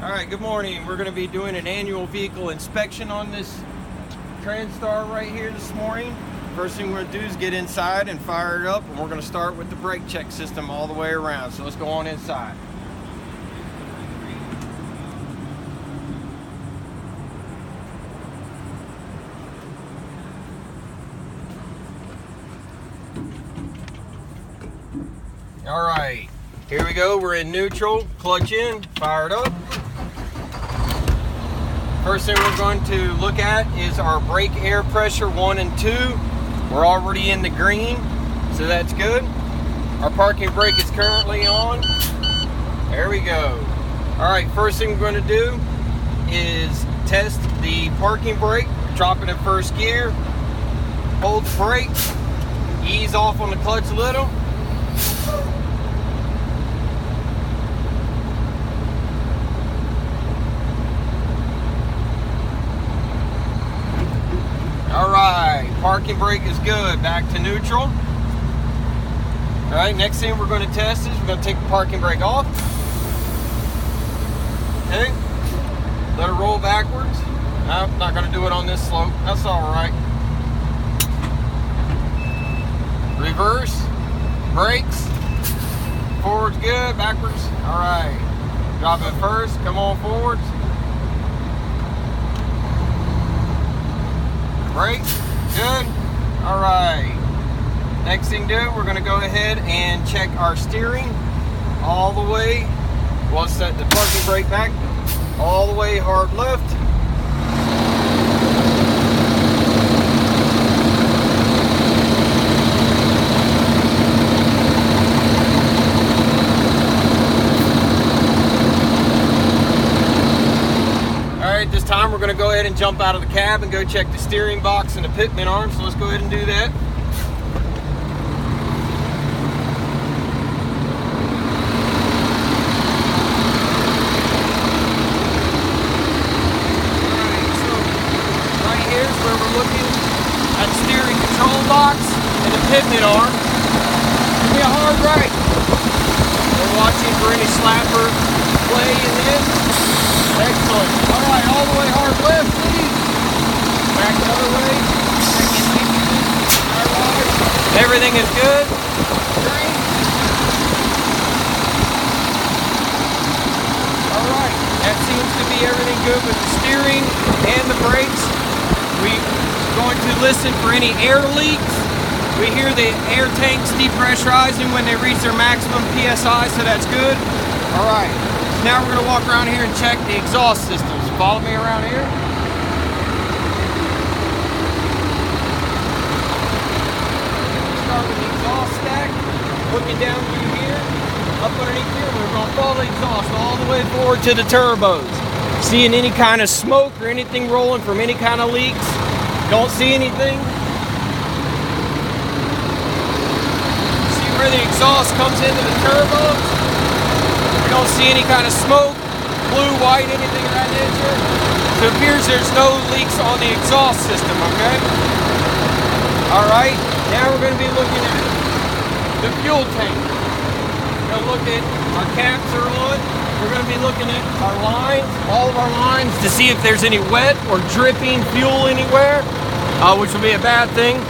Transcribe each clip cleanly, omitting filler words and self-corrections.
Alright, good morning. We're going to be doing an annual vehicle inspection on this TranStar right here this morning. First thing we're going to do is get inside and fire it up, and we're going to start with the brake check system all the way around. So let's go on inside. Alright, here we go. We're in neutral, clutch in, fire it up. First thing we're going to look at is our brake air pressure 1 and 2. We're already in the green, so that's good. Our parking brake is currently on. There we go. Alright, first thing we're going to do is test the parking brake. Drop it in first gear, hold the brake, ease off on the clutch a little. Alright, parking brake is good. Back to neutral. Alright, next thing we're going to test is we're going to take the parking brake off. Okay, let it roll backwards. No, not going to do it on this slope. That's alright. Reverse, brakes. Forward's good, backwards. Alright, drop it first, come on forwards. Brake, good. Alright. Next thing to do, we're going to go ahead and check our steering all the way. We'll set the parking brake back all the way hard left. This time we're going to go ahead and jump out of the cab and go check the steering box and the pitman arm, so let's go ahead and do that. Alright, so right here is where we're looking at the steering control box and the pitman arm. Give me a hard right. We're watching for any slapper play in this. Excellent. Alright, all the way hard left, please. Back the other way. Everything is good. Great. Alright, that seems to be everything good with the steering and the brakes. We're going to listen for any air leaks. We hear the air tanks depressurizing when they reach their maximum PSI, so that's good. Alright. Now we're going to walk around here and check the exhaust systems. Follow me around here. Start with the exhaust stack. Looking down through here, up underneath here, we're going to follow the exhaust all the way forward to the turbos. Seeing any kind of smoke or anything rolling from any kind of leaks? Don't see anything. See where the exhaust comes into the turbos? We don't see any kind of smoke, blue, white, anything of that nature. So it appears there's no leaks on the exhaust system, okay? Alright, now we're going to be looking at the fuel tank. We're going to look at our caps are on. We're going to be looking at our lines, all of our lines, to see if there's any wet or dripping fuel anywhere, which will be a bad thing.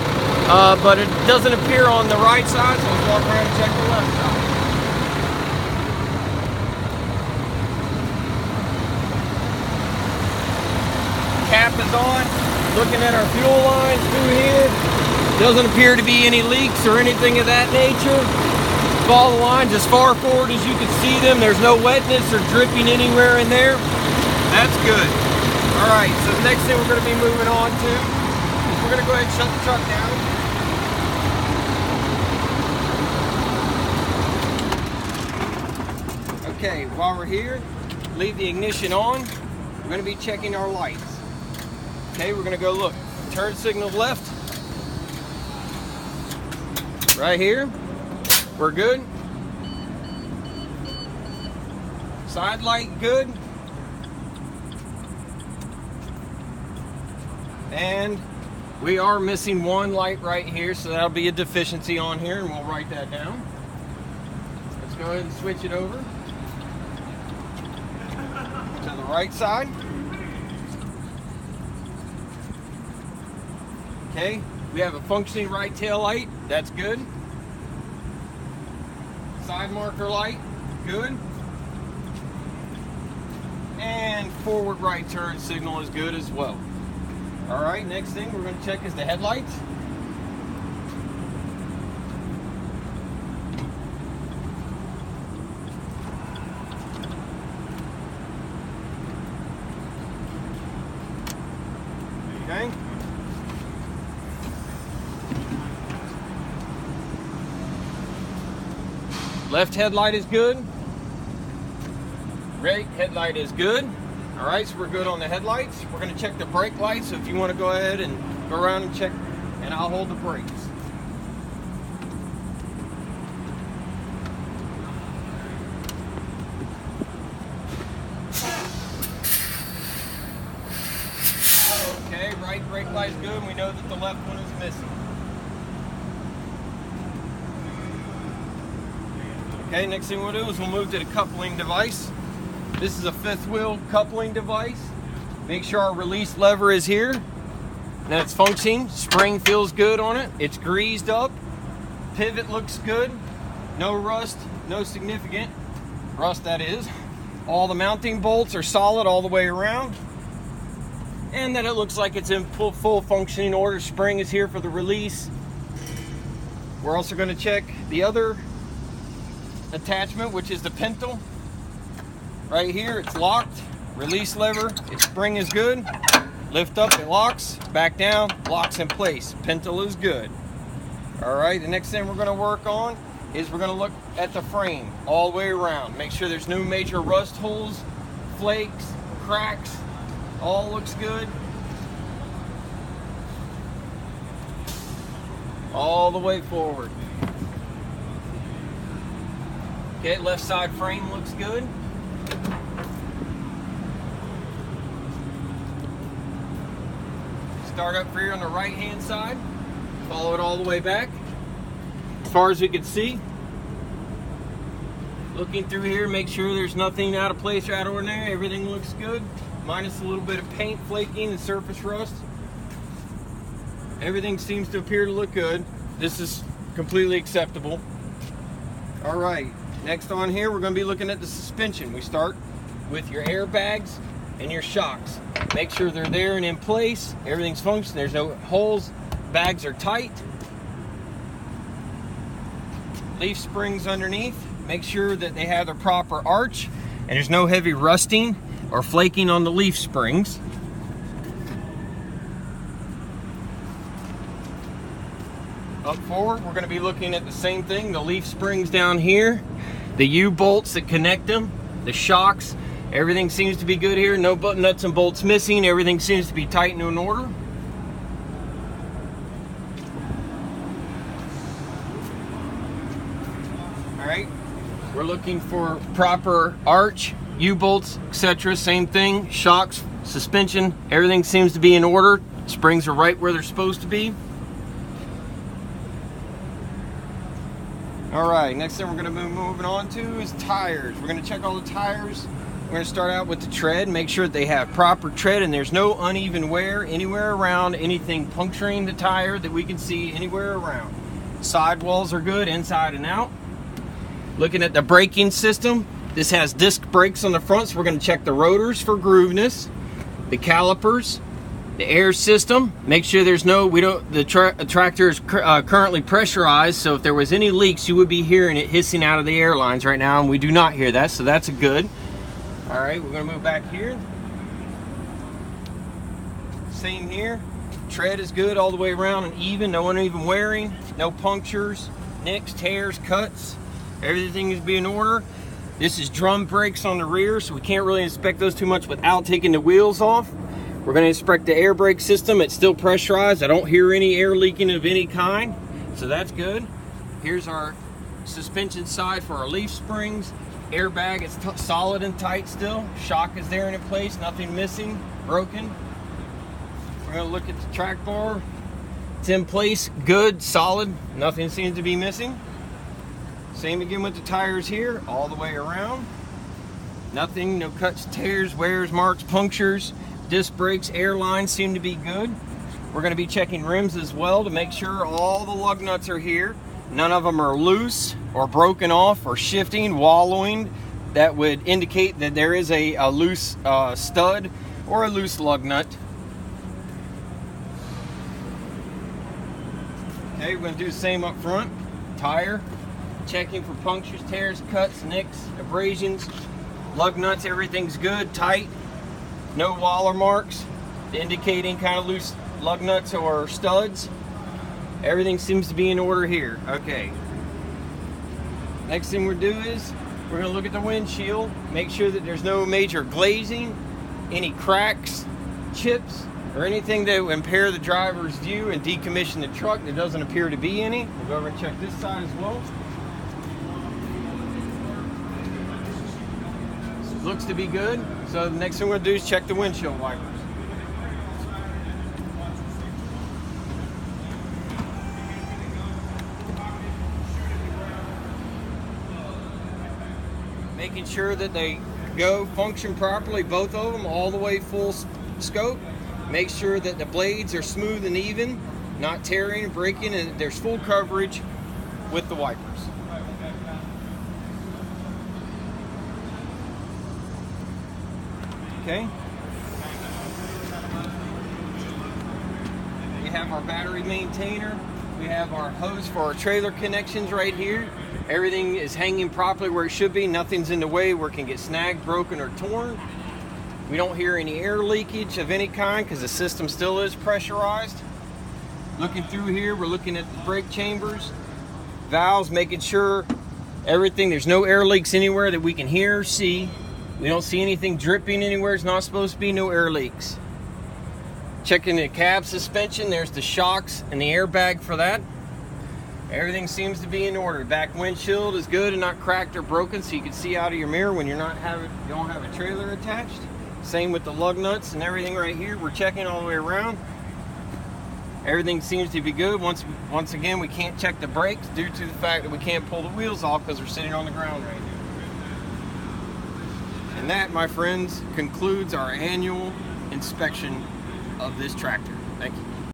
But it doesn't appear on the right side, so let's walk around and check the left side. Cap is on. Looking at our fuel lines through here. Doesn't appear to be any leaks or anything of that nature. Follow the lines as far forward as you can see them. There's no wetness or dripping anywhere in there. That's good. Alright, so the next thing we're going to be moving on to is we're going to go ahead and shut the truck down. Okay, while we're here, leave the ignition on. We're going to be checking our lights. Okay, we're going to go look. Turn signal left. Right here. We're good. Side light good. And we are missing one light right here, so that'll be a deficiency on here, and we'll write that down. Let's go ahead and switch it over to right side. Okay, we have a functioning right tail light. That's good. Side marker light, good. And forward right turn signal is good as well. All right, next thing we're going to check is the headlights. Okay. Left headlight is good. Right headlight is good. All right, so we're good on the headlights. We're going to check the brake lights. So if you want to go ahead and go around and check, and I'll hold the brakes. Okay, right brake light's good, and we know that the left one is missing. Okay, next thing we'll do is we'll move to the coupling device. This is a fifth wheel coupling device. Make sure our release lever is here. That it's functioning. Spring feels good on it. It's greased up. Pivot looks good. No rust, no significant rust, that is. All the mounting bolts are solid all the way around. And then it looks like it's in full functioning order. Spring is here for the release. We're also going to check the other attachment, which is the pintle. Right here, it's locked. Release lever, its spring is good. Lift up, it locks. Back down, locks in place. Pintle is good. All right, the next thing we're going to work on is we're going to look at the frame all the way around. Make sure there's no major rust holes, flakes, cracks. All looks good. All the way forward. Okay, left side frame looks good. Start up here on the right hand side. Follow it all the way back. As far as we can see. Looking through here, make sure there's nothing out of place or out of ordinary. Everything looks good. Minus a little bit of paint flaking and surface rust. Everything seems to appear to look good. This is completely acceptable. All right, next on here, we're going to be looking at the suspension. We start with your airbags and your shocks. Make sure they're there and in place. Everything's functioning. There's no holes. Bags are tight. Leaf springs underneath. Make sure that they have the proper arch and there's no heavy rusting or flaking on the leaf springs. Up forward, we're going to be looking at the same thing. The leaf springs down here, the U-bolts that connect them, the shocks. Everything seems to be good here. No nuts and bolts missing. Everything seems to be tight and in order. All right, we're looking for proper arch, U-bolts, etc. Same thing. Shocks, suspension, everything seems to be in order. Springs are right where they're supposed to be. All right, next thing we're going to be moving on to is tires. We're going to check all the tires. We're going to start out with the tread. Make sure that they have proper tread and there's no uneven wear anywhere around, anything puncturing the tire that we can see anywhere around. Sidewalls are good inside and out. Looking at the braking system, this has disc brakes on the front, so we're going to check the rotors for grooveness, the calipers, the air system. Make sure there's no, the tractor is currently pressurized, so if there was any leaks, you would be hearing it hissing out of the air lines right now, and we do not hear that, so that's a good. All right, we're going to move back here. Same here. Tread is good all the way around and even, no uneven wearing, no punctures, nicks, tears, cuts. Everything is being in order. This is drum brakes on the rear, so we can't really inspect those too much without taking the wheels off. We're going to inspect the air brake system. It's still pressurized. I don't hear any air leaking of any kind, so that's good. Here's our suspension side for our leaf springs. Airbag is solid and tight still. Shock is there and in place, nothing missing, broken. We're going to look at the track bar. It's in place, good, solid, nothing seems to be missing. Same again with the tires here, all the way around. Nothing, no cuts, tears, wears, marks, punctures. Disc brakes, air lines seem to be good. We're going to be checking rims as well to make sure all the lug nuts are here. None of them are loose or broken off or shifting, wallowing. That would indicate that there is a loose stud or a loose lug nut. Okay, we're going to do the same up front. Tire, checking for punctures, tears, cuts, nicks, abrasions, lug nuts, everything's good, tight. No waller marks indicating kind of loose lug nuts or studs. Everything seems to be in order here. Okay. Next thing we'll do is we're going to look at the windshield, make sure that there's no major glazing, any cracks, chips, or anything that would impair the driver's view and decommission the truck. There doesn't appear to be any. We'll go over and check this side as well. Looks to be good. So the next thing we're going to do is check the windshield wipers. Making sure that they function properly, both of them, all the way full scope. Make sure that the blades are smooth and even, not tearing and breaking, and there's full coverage with the wipers. Okay. We have our battery maintainer. We have our hose for our trailer connections right here. Everything is hanging properly where it should be. Nothing's in the way where it can get snagged, broken, or torn. We don't hear any air leakage of any kind because the system still is pressurized. Looking through here, we're looking at the brake chambers, valves, making sure everything, there's no air leaks anywhere that we can hear or see. We don't see anything dripping anywhere. It's not supposed to be, no air leaks. Checking the cab suspension, there's the shocks and the airbag for that. Everything seems to be in order. Back windshield is good and not cracked or broken, so you can see out of your mirror when you don't have a trailer attached. Same with the lug nuts and everything right here. We're checking all the way around. Everything seems to be good. Once again, we can't check the brakes due to the fact that we can't pull the wheels off because they're sitting on the ground right now. And that, my friends, concludes our annual inspection of this tractor. Thank you.